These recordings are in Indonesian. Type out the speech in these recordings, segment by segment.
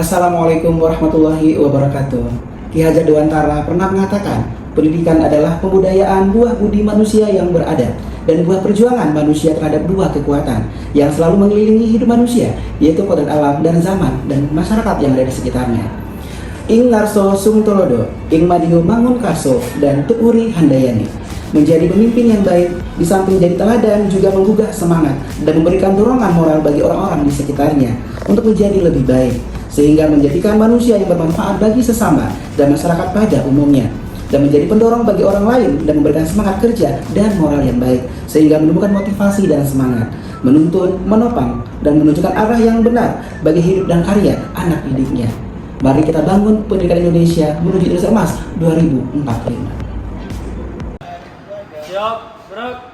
Assalamualaikum warahmatullahi wabarakatuh. Ki Hajar Dewantara pernah mengatakan, pendidikan adalah pembudayaan buah budi manusia yang beradab dan buah perjuangan manusia terhadap dua kekuatan yang selalu mengelilingi hidup manusia, yaitu kodrat alam dan zaman dan masyarakat yang ada di sekitarnya. Ing Narso Sumtolodo, Ing Madihu Mangun Kaso, dan Tukuri Handayani. Menjadi pemimpin yang baik, di samping jadi teladan, juga menggugah semangat dan memberikan dorongan moral bagi orang-orang di sekitarnya untuk menjadi lebih baik, sehingga menjadikan manusia yang bermanfaat bagi sesama dan masyarakat pada umumnya, dan menjadi pendorong bagi orang lain dan memberikan semangat kerja dan moral yang baik, sehingga menumbuhkan motivasi dan semangat, menuntun, menopang, dan menunjukkan arah yang benar bagi hidup dan karya anak didiknya. Mari kita bangun pendidikan Indonesia menuju Indonesia Emas 2045. Siap, gerak.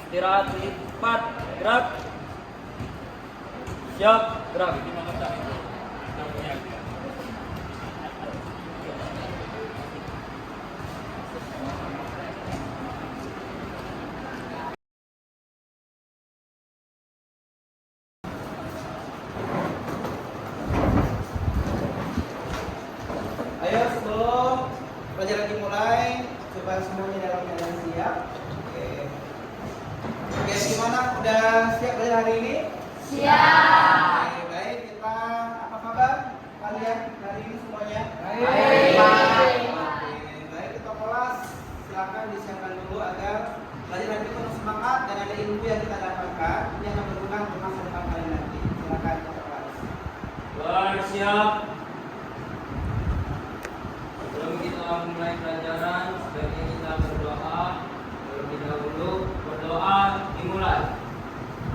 Istirahat lipat, gerak. Siap, gerak. Ayo sebelum pelajaran dimulai, coba semuanya dalam keadaan siap. Oke, gimana? Udah siap belajar hari ini? Siap. Oke, baik. Kita apa kabar kalian hari ini semuanya? Baik. Oke, baik. Kita kelas silakan disiapkan dulu agar belajar hari ini penuh semangat dan ada ilmu yang kita dapatkan yang akan berguna untuk masa depan kalian nanti. Silakan kita kelas. Bersiap. Sebelum kita mulai pelajaran, sebaiknya kita berdoa. Terlebih dahulu, berdoa dimulai.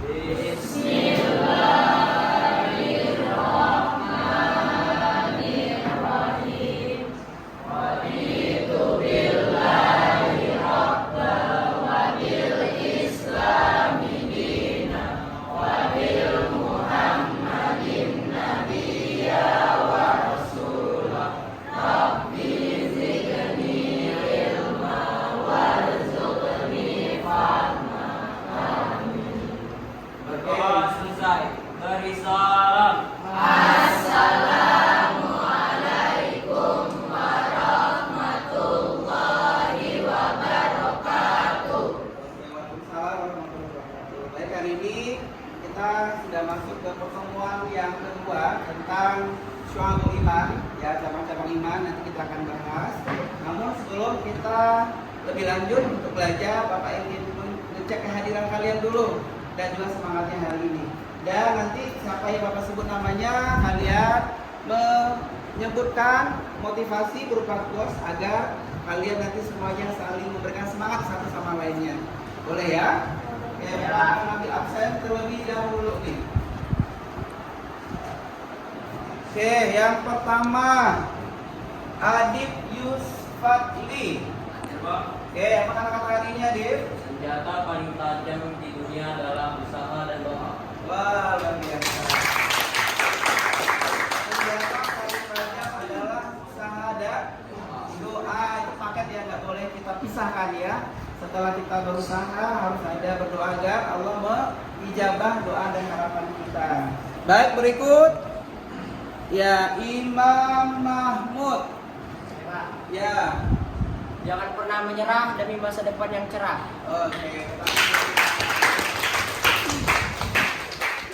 Bismillahirrahmanirrahim. Raditu billahi rabban wa bil islami dinan wa bil muhammadin nabiyya wa rasulah. Rabbi zidni ilma warzuqni fahma. Amin. Berdoa selesai. Beri salam. Assalamualaikum warahmatullahi wabarakatuh. Waalaikumsalam warahmatullahi wabarakatuh. Baik, hari ini kita sudah masuk ke pertemuan yang kedua tentang Syu'abul Iman, ya, cabang-cabang iman nanti kita akan bahas. Namun sebelum kita lebih lanjut untuk belajar, Bapak ingin mengecek kehadiran kalian dulu dan juga semangatnya hari ini. Dan nanti siapa yang Bapak sebut namanya, kalian menyebutkan motivasi berupa quotes agar kalian nanti semuanya saling memberikan semangat satu sama lainnya. Boleh ya? Oke, Bapak akan ambil absen terlebih dahulu nih. Oke, yang pertama Adib Yusfatli. Oke, apa kata-kata harinya, Adib? Senjata paling tajam di dunia adalah usaha dan doa. Wah, luar biasa. Senjata paling tajam adalah usaha dan doa. Itu paket yang nggak boleh kita pisahkan ya. Setelah kita berusaha harus ada berdoa agar Allah mengijabah doa dan harapan kita. Baik, berikut ya Imam Mahmud. Ya. Jangan pernah menyerah demi masa depan yang cerah. Oke.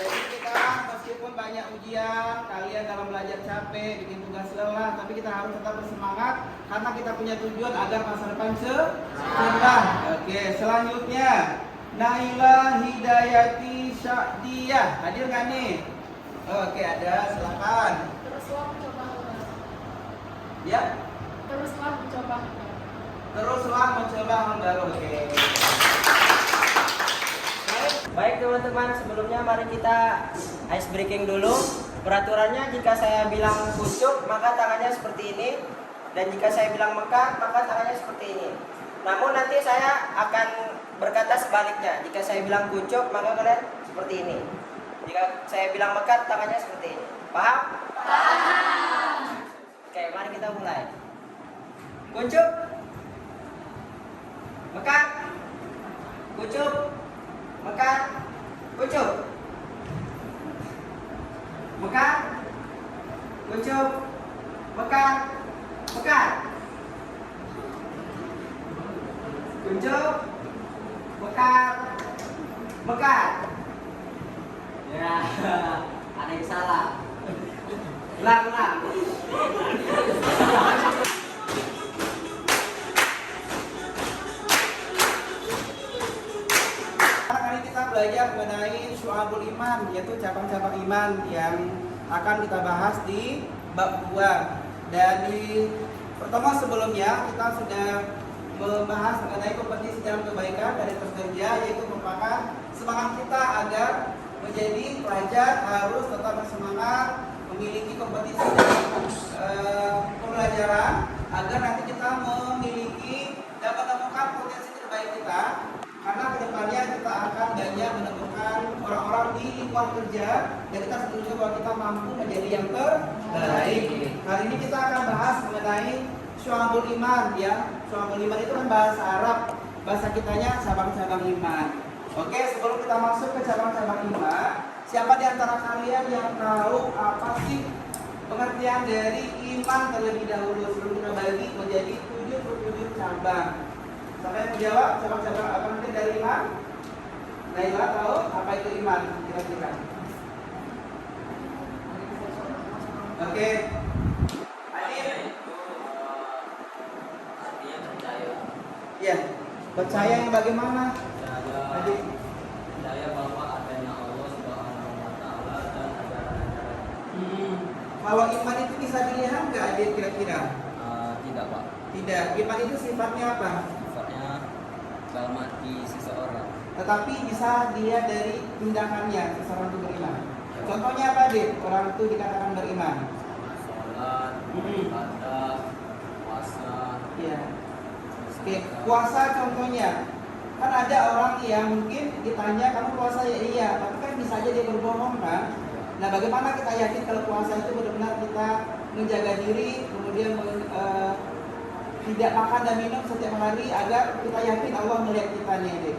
Jadi kita meskipun banyak ujian, kalian dalam belajar capek, bikin tugas lelah, tapi kita harus tetap bersemangat karena kita punya tujuan agar masa depan cerah. Oke, selanjutnya Naila Hidayati Syadiyah. Hadir nggak nih? Oke, ada, silakan. Teruslah mencoba hal baru. Ya, Teruslah mencoba hal baru. teruslah mencoba hal baru. Oke. Baik teman-teman, sebelumnya mari kita ice breaking dulu. Peraturannya, jika saya bilang kucuk maka tangannya seperti ini, dan jika saya bilang mekar maka tangannya seperti ini. Namun nanti saya akan berkata sebaliknya. Jika saya bilang kucuk maka kalian seperti ini. Jika saya bilang mekar tangannya seperti ini. Paham? Paham. Oke, mari kita mulai. Kucuk, mekar, kucuk, mekar, kucuk, mekar, kuncup, mekat, mekat. Kuncup, mekat, mekat. Ya, ada yang salah. Ulang, ulang. Kali kita belajar mengenai syu'abul iman, yaitu cabang-cabang iman yang akan kita bahas di bab 2. Dan di pertemuan sebelumnya kita sudah membahas mengenai kompetisi dalam kebaikan dari terkerja, yaitu merupakan semangat kita agar menjadi pelajar harus tetap bersemangat memiliki kompetisi dalam pembelajaran agar nanti kita memiliki dapat menemukan potensi terbaik kita, karena kedepannya kita akan banyak menemukan orang-orang di lingkungan kerja dan kita setuju bahwa kita mampu menjadi yang terbaik. Kali ini kita akan bahas mengenai syu'abul iman ya. Syu'abul iman itu kan bahasa Arab, bahasa kitanya cabang-cabang iman. Oke, sebelum kita masuk ke cabang-cabang iman, siapa di antara kalian yang tahu apa sih pengertian dari iman terlebih dahulu sebelum kita bagi menjadi 77 cabang? Siapa yang menjawab cabang-cabang apa nanti dari iman? Naila tahu apa itu iman kira-kira? Oke. Adil? Artinya percaya. Iya. Percaya yang bagaimana? Adil? Percaya bahwa adanya Allah Subhanahu wa taala dan ajaran-ajaran. Kalau iman itu bisa dilihat nggak Adil kira-kira? Tidak, Pak. Tidak. Iman itu sifatnya apa? Sifatnya dalam hati seseorang. Tetapi bisa dilihat dari tindakannya seseorang itu beriman. Contohnya apa Adil? Orang itu dikatakan beriman. Salat, ibadah, puasa. Iya. Oke, puasa contohnya. Kan ada orang yang mungkin ditanya kamu puasa ya iya, tapi kan bisa aja dia berbohong kan. Nah, bagaimana kita yakin kalau puasa itu benar-benar kita menjaga diri, kemudian tidak makan dan minum setiap hari agar kita yakin Allah melihat kita nih.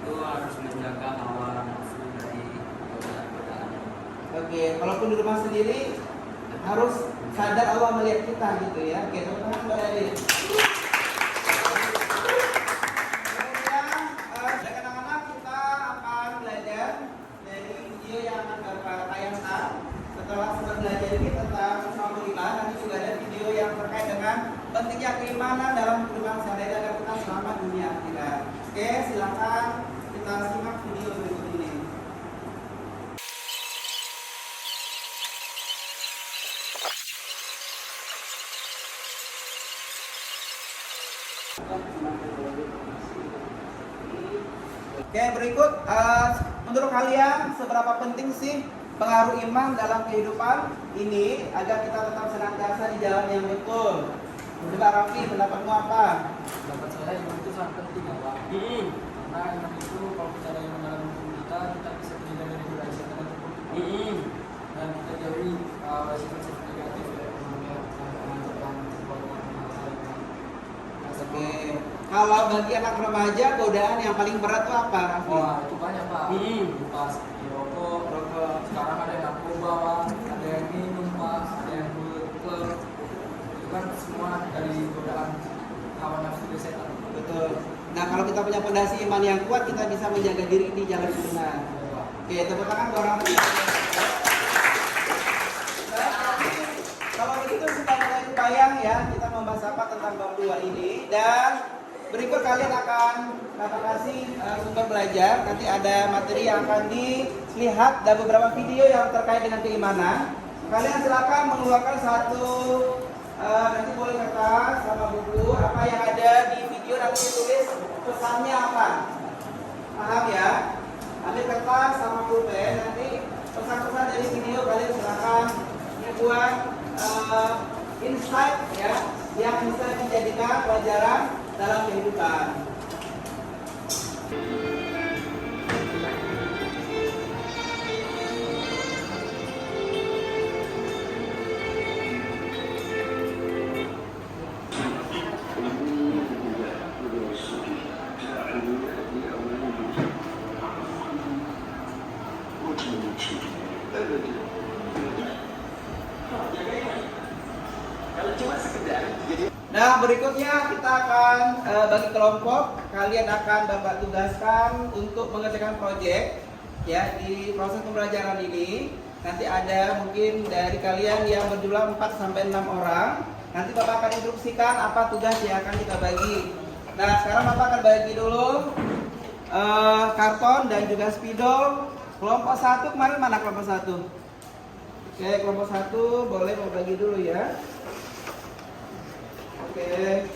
Itu harus menjaga hawa nafsu dari godaan-godaan. Oke, kalaupun di rumah sendiri harus sadar Allah melihat kita gitu ya. Oke, teman-teman pada hadir. Kemudian anak-anak kita akan belajar dari video yang akan Bapak tayangkan. Setelah sudah belajar ini tentang syu'abul iman, nanti juga ada video yang terkait dengan pentingnya keimanan dalam kehidupan sehari-hari agar kita selamat dunia akhirat. Oke, silakan kita simak video berikut ini. Oke, berikut menurut kalian seberapa penting sih pengaruh iman dalam kehidupan ini agar kita tetap senantiasa di jalan yang betul? Coba Raffi, pendapatmu apa? Pendapat saya iman itu sangat penting ya Pak. Karena iman itu kalau kita ada iman dalam hidup kita bisa terhindar dari godaan setan dan tipu dan kita jauhi sifat-sifat negatif ya Oke. Kalau bagi anak remaja godaan yang paling berat itu apa, Raffi? Wah itu banyak Pak. Lupa seperti rokok. Sekarang ada yang narkoba Pak, ada yang minum Pak, ada yang klub. Itu kan semua dari godaan hawa nafsu dari setan. Betul. Nah, kalau kita punya fondasi iman yang kuat, kita bisa menjaga diri di jalan yang benar. Oke, tepuk tangan buat orang tua. Kalau begitu sudah mulai kebayang ya, kita membahas apa tentang bab 2 ini. Dan berikut kalian akan Bapak kasih sumber belajar. Nanti ada materi yang akan dilihat dan beberapa video yang terkait dengan keimanan. Kalian silakan mengeluarkan satu nanti boleh kertas sama buku, apa yang ada di video nanti ditulis pesannya apa. Paham ya? Ambil kertas sama pulpen, nanti pesan-pesan dari video kalian silakan buat insight ya yang bisa dijadikan pelajaran dalam kehidupan. Nah, berikutnya kita akan bagi kelompok. Kalian akan Bapak tugaskan untuk mengerjakan proyek ya di proses pembelajaran ini. Nanti ada mungkin dari kalian yang berjumlah 4 sampai 6 orang. Nanti Bapak akan instruksikan apa tugas yang akan kita bagi. Nah, sekarang Bapak akan bagi dulu karton dan juga spidol. Kelompok 1 kemarin mana kelompok 1? Oke, kelompok 1 boleh mau bagi dulu ya. Oke,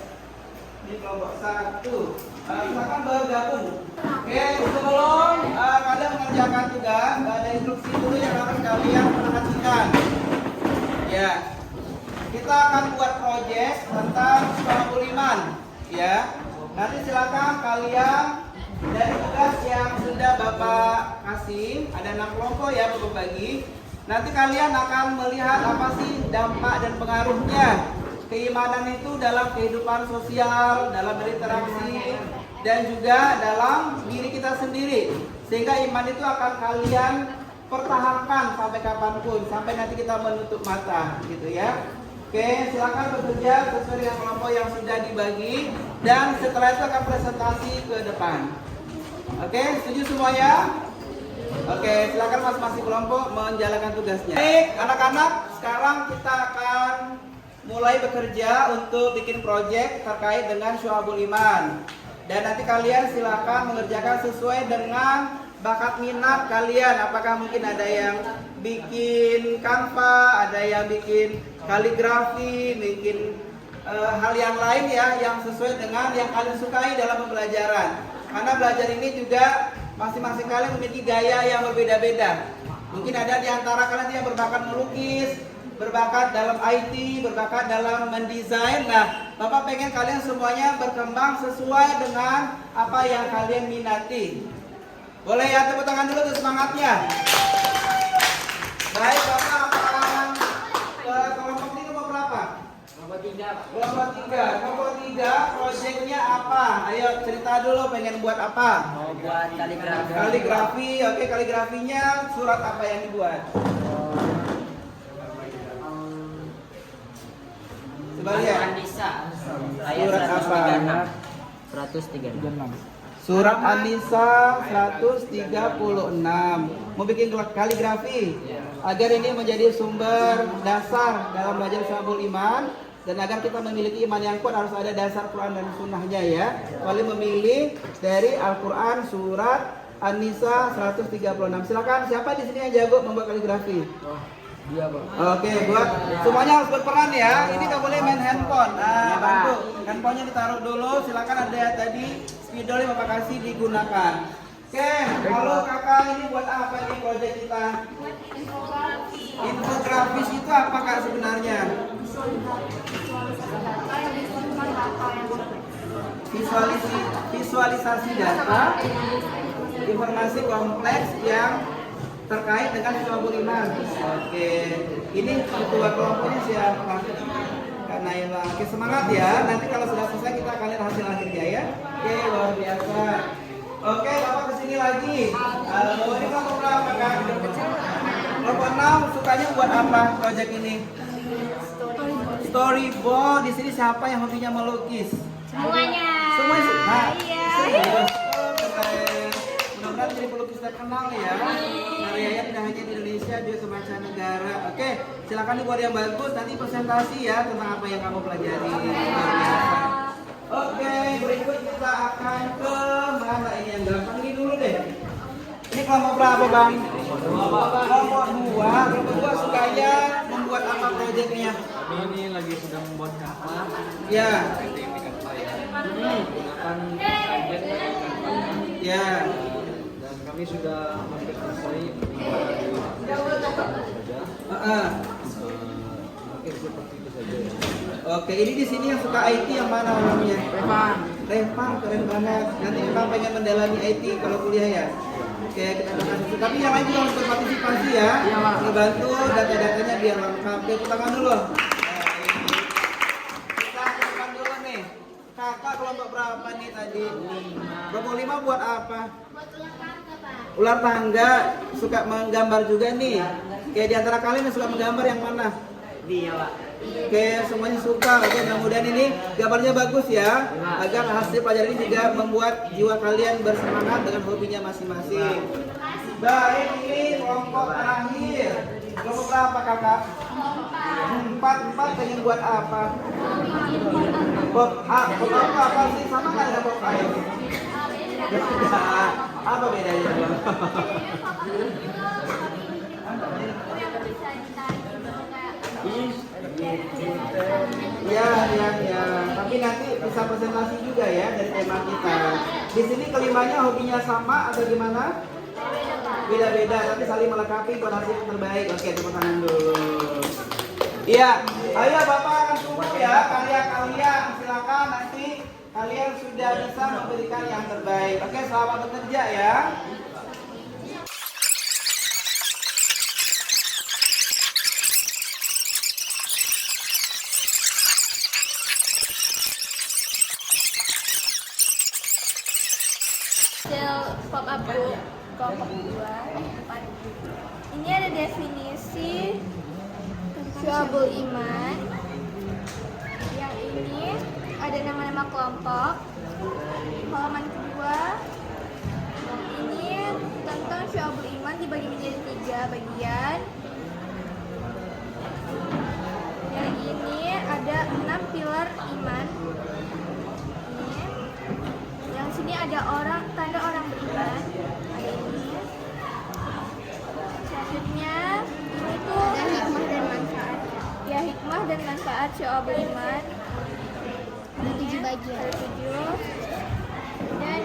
ini kelompok 1. Silakan bergabung. Oke, sebelum kalian mengerjakan tugas, ada instruksi dulu yang akan kalian perhatikan. Ya, kita akan buat proyek tentang Syu'abul Iman. Ya, nanti silakan kalian dari tugas yang sudah Bapak kasih, ada 6 kelompok ya Bapak bagi. Nanti kalian akan melihat apa sih dampak dan pengaruhnya keimanan itu dalam kehidupan sosial, dalam berinteraksi, dan juga dalam diri kita sendiri. Sehingga iman itu akan kalian pertahankan sampai kapanpun, sampai nanti kita menutup mata, gitu ya. Oke, silakan bekerja sesuai dengan kelompok yang sudah dibagi, dan setelah itu akan presentasi ke depan. Oke, setuju semuanya? Oke, silakan masing-masing kelompok menjalankan tugasnya. Baik, anak-anak, sekarang kita akan mulai bekerja untuk bikin proyek terkait dengan Syu'abul Iman. Dan nanti kalian silakan mengerjakan sesuai dengan bakat minat kalian. Apakah mungkin ada yang bikin Canva, ada yang bikin kaligrafi, bikin hal yang lain ya, yang sesuai dengan yang kalian sukai dalam pembelajaran. Karena belajar ini juga masing-masing kalian memiliki gaya yang berbeda-beda. Mungkin ada di antara kalian yang berbakat melukis, berbakat dalam IT, berbakat dalam mendesain. Nah, Bapak pengen kalian semuanya berkembang sesuai dengan apa yang kalian minati. Boleh ya, tepuk tangan dulu untuk semangatnya. Baik, Bapak akan ke kelompok ini kelompok berapa? Kelompok 3. Kelompok 3. Kelompok 3 proyeknya apa? Ayo cerita dulu pengen buat apa? Mau buat kaligrafi. Kaligrafi. Oke, kaligrafinya surat apa yang dibuat? Sebaliknya. An-Nisa ayat Surat apa? 136. Surat An-Nisa 136. Mau bikin kaligrafi agar ini menjadi sumber dasar dalam belajar Syu'abul Iman, dan agar kita memiliki iman yang kuat harus ada dasar Quran dan Sunnahnya ya. Kalian memilih dari Al-Quran surat An-Nisa 136. Silakan, siapa di sini yang jago membuat kaligrafi? Dia bang. Oke, buat semuanya harus berperan ya. Ini nggak boleh main handphone. Nah, bantu. Handphonenya ditaruh dulu. Silakan, ada tadi spidol yang Bapak kasih digunakan. Oke, kalau kakak ini buat apa nih proyek kita? Infografis itu apa kak sebenarnya? Visualisasi data, informasi kompleks yang terkait dengan Syu'abul Iman. Oke, ini ketua kelompoknya siapa? Kak Naila. Oke, semangat ya. Nanti kalau sudah selesai kita akan lihat hasil akhirnya ya. Oke, luar biasa. Oke, Bapak kesini lagi. Ini kelompok berapa Kak? Kelompok 6 sukanya buat apa proyek ini? Storyboard. Di sini siapa yang hobinya melukis? Semuanya. Semua suka. Iya. Serius? Oh, keren. Mudah-mudahan jadi pelukis terkenal ya. Karyanya tidak hanya di Indonesia, juga ke mancanegara. Oke, silakan dibuat yang bagus. Nanti presentasi ya tentang apa yang kamu pelajari. Luar biasa. Oke, berikut kita akan ke mana ini yang gampang ini dulu deh. Ini kelompok berapa bang? Kelompok 2. Kelompok 2 sukanya membuat apa proyeknya? Kami ini lagi sedang membuat Canva. Ya. Editing di Canva ya. Menggunakan objek dari Canva. Ya. Dan kami sudah hampir selesai saja. Mungkin seperti itu saja ya. Oke, ini di sini yang suka IT yang mana orangnya? Revan, keren banget. Nanti Revan pengen mendalami IT kalau kuliah ya. Oke, kita kasih. Tapi yang lain juga harus berpartisipasi ya. Ngebantu data-datanya biar lengkap. Oke, kita tangan dulu. Kita tangan dulu nih. Kakak kelompok berapa nih tadi? Kelompok 5 buat apa? Buat ulang tangga, Pak. Ular tangga, suka menggambar juga nih. Kayak di antara kalian yang suka menggambar yang mana? Iya, Pak. Oke, semuanya suka. Oke, mudah-mudahan ini gambarnya bagus ya, agar hasil pelajaran ini juga membuat jiwa kalian bersemangat dengan hobinya masing-masing. Baik, ini kelompok terakhir. Kelompok berapa kakak? Empat pengen buat apa? Pop A, pop apa sih? Sama nggak ada pop A ini? Beda. Apa bedanya? Ya. Tapi nanti bisa presentasi juga ya dari tema kita. Di sini kelimanya hobinya sama atau gimana? Beda-beda, tapi saling melengkapi buat hasil yang terbaik. Oke, tepuk tangan dulu. Iya, ayo Bapak akan tunggu ya karya kalian. Silakan nanti kalian sudah bisa memberikan yang terbaik. Oke, selamat bekerja ya. Hasil pop up book kelompok 2. Ini ada definisi syu'abul iman. Yang ini ada nama-nama kelompok. Halaman kedua. Ini tentang syu'abul iman dibagi menjadi 3 bagian. Yang ini ada 6 pilar iman. Yang sini ada tanda orang beriman. Ada ini. Selanjutnya ini tuh ada hikmah dan manfaat. Ya, hikmah dan manfaat syu'abul iman. Ada 7 bagian. Ada 7. Dan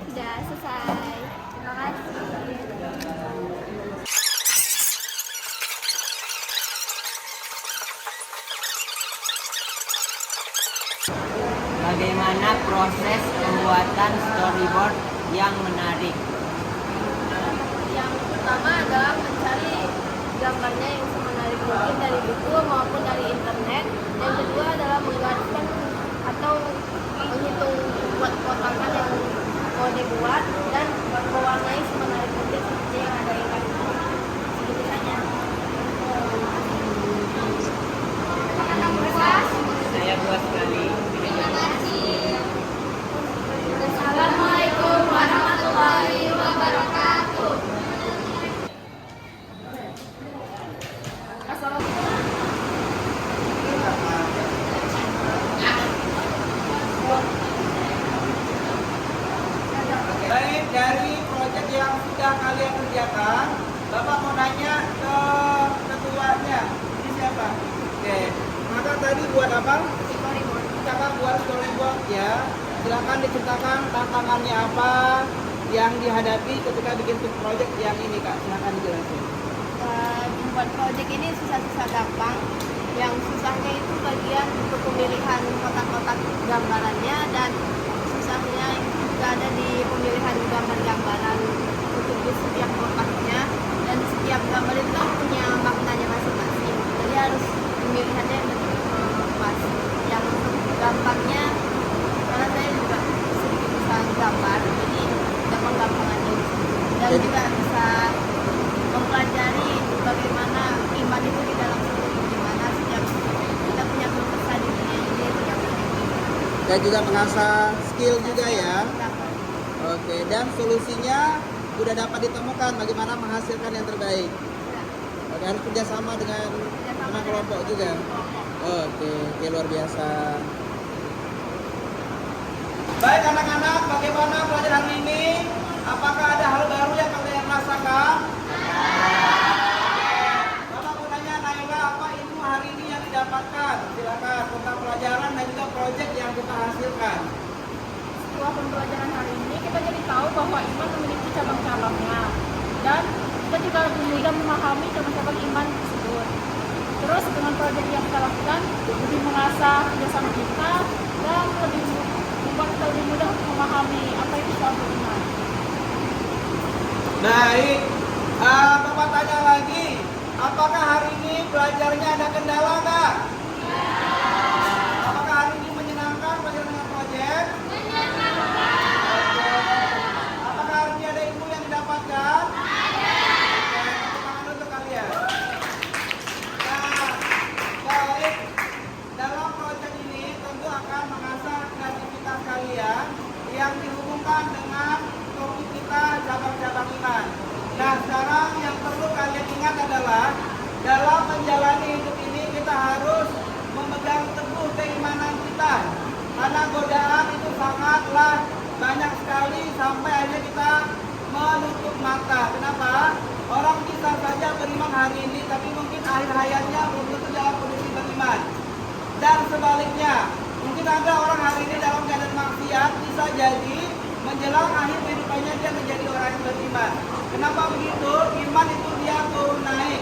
sudah selesai. Terima kasih. Bagaimana proses pembuatan storyboard yang menarik? Yang pertama adalah mencari gambarnya yang semenarik mungkin dari buku maupun dari internet. Yang kedua adalah menggariskan atau menghitung buat kotakan yang mau dibuat dan mewarnai semenarik mungkin seperti yang ada di atas. Segitu saja. Saya buat sekali. Assalamualaikum warahmatullahi wabarakatuh. Baik, dari proyek yang sudah kalian kerjakan, Bapak mau nanya ke ketuanya. Ini siapa? Oke. Maka tadi buat apa? Kakak buat storyboard ya. Silakan diceritakan tantangannya apa yang dihadapi ketika bikin proyek yang ini, Kak. Silakan dijelasin. Membuat proyek ini susah-susah gampang. Yang susahnya itu bagian untuk pemilihan kotak-kotak gambarannya, dan susahnya itu juga ada di pemilihan gambar-gambaran untuk di setiap kotaknya, dan setiap gambar itu kan punya maknanya masing-masing. Jadi harus pemilihannya yang betul pas. Yang untuk gampangnya, karena saya juga sedikit bisa gambar, jadi gampang-gampangan ini. Dan juga bisa mempelajari bagaimana iman itu di dalam hidup, gimana setiap kita punya kesan di dunia ini yang Dan juga mengasah skill juga ya. Oke, dan solusinya sudah dapat ditemukan bagaimana menghasilkan yang terbaik. Oke, harus kerjasama dengan teman kelompok juga. Oke, luar biasa. Baik anak-anak, bagaimana pelajaran ini? Apakah ada hal baru yang kalian rasakan? Bapak mau nanya, Naila, apa ilmu hari ini yang didapatkan? Silakan tentang pelajaran dan juga proyek yang kita hasilkan. Setelah pembelajaran hari ini, kita jadi tahu bahwa iman memiliki cabang-cabangnya, dan kita juga lebih mudah memahami cabang-cabang iman tersebut. Terus dengan proyek yang kita lakukan, lebih mengasah kerjasama kita dan membuat kita lebih mudah memahami apa itu syu'abul iman. Baik, Bapak tanya lagi, apakah hari ini belajarnya ada kendala nggak? Apakah hari ini menyenangkan belajar dengan proyek? Apakah hari ini ada ilmu yang didapatkan? Oke, tepuk tangan untuk kalian. Nah, sekarang yang perlu kalian ingat adalah dalam menjalani hidup ini kita harus memegang teguh keimanan kita. Karena godaan itu sangatlah banyak sekali sampai akhirnya kita menutup mata. Kenapa? Orang bisa saja beriman hari ini, tapi mungkin akhir hayatnya belum tentu dalam kondisi beriman. Dan sebaliknya, mungkin ada orang hari ini dalam keadaan maksiat, bisa jadi menjelang akhir kehidupannya dia menjadi orang yang beriman. Kenapa begitu? Iman itu dia turun naik.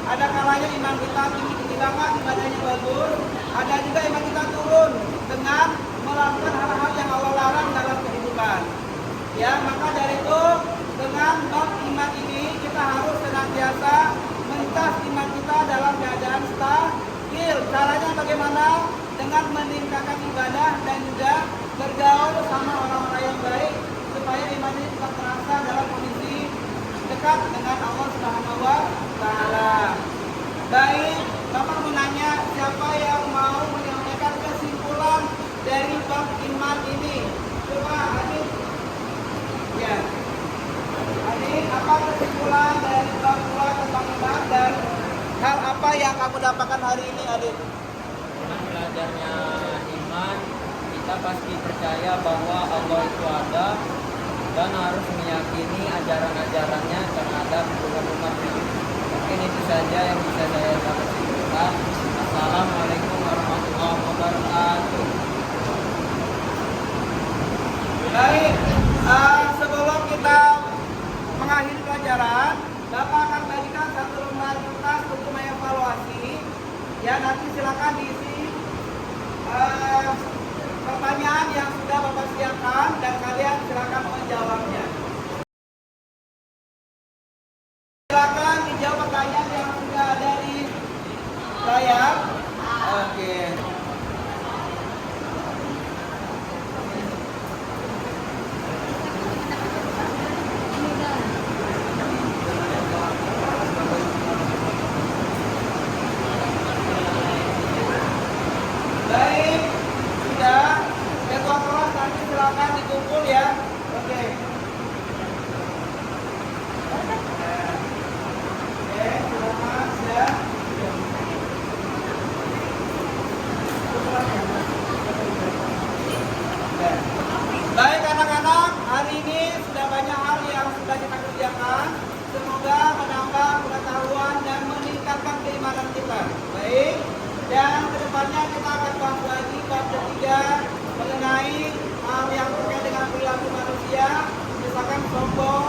Ada kalanya iman kita tinggi banget, ibadahnya bagus. Ada juga iman kita turun dengan melakukan hal-hal yang Allah larang dalam kehidupan. Ya, maka dari itu dengan bab iman ini kita harus senantiasa mencas iman kita dalam keadaan stabil. Caranya bagaimana? Dengan meningkatkan ibadah dan juga bergaul sama orang-orang yang baik supaya iman ini tetap terasa dalam kondisi dekat dengan Allah Subhanahu wa Ta'ala. Baik, Bapak menanya siapa yang mau menyampaikan kesimpulan dari bab iman ini? Coba Adit. Ya. Adit, apa kesimpulan dari bab 2 tentang iman dan hal apa yang kamu dapatkan hari ini, Adit? Dengan belajarnya iman, kita pasti percaya bahwa Allah itu ada dan harus meyakini ajaran-ajarannya terhadap umat-umatnya. Mungkin itu saja yang bisa saya sampaikan. Assalamualaikum warahmatullahi wabarakatuh. Baik, sebelum kita mengakhiri pelajaran, Bapak akan bagikan satu lembar kertas untuk mengevaluasi. Ya, nanti silakan diisi pertanyaan yang sudah Bapak siapkan dan kalian silakan menjawabnya. Silakan dijawab pertanyaan yang sudah ada di layar. Oke. Baik, sudah. Ketua kelas nanti silakan dikumpul ya. Oke. Oke, silakan sudah. Baik anak-anak, hari ini sudah banyak hal yang sudah kita kerjakan. Semoga menambah pengetahuan dan meningkatkan keimanan kita. Baik. Dan kedepannya kita akan bahas lagi bab ketiga mengenai hal yang terkait dengan perilaku manusia, misalkan sombong,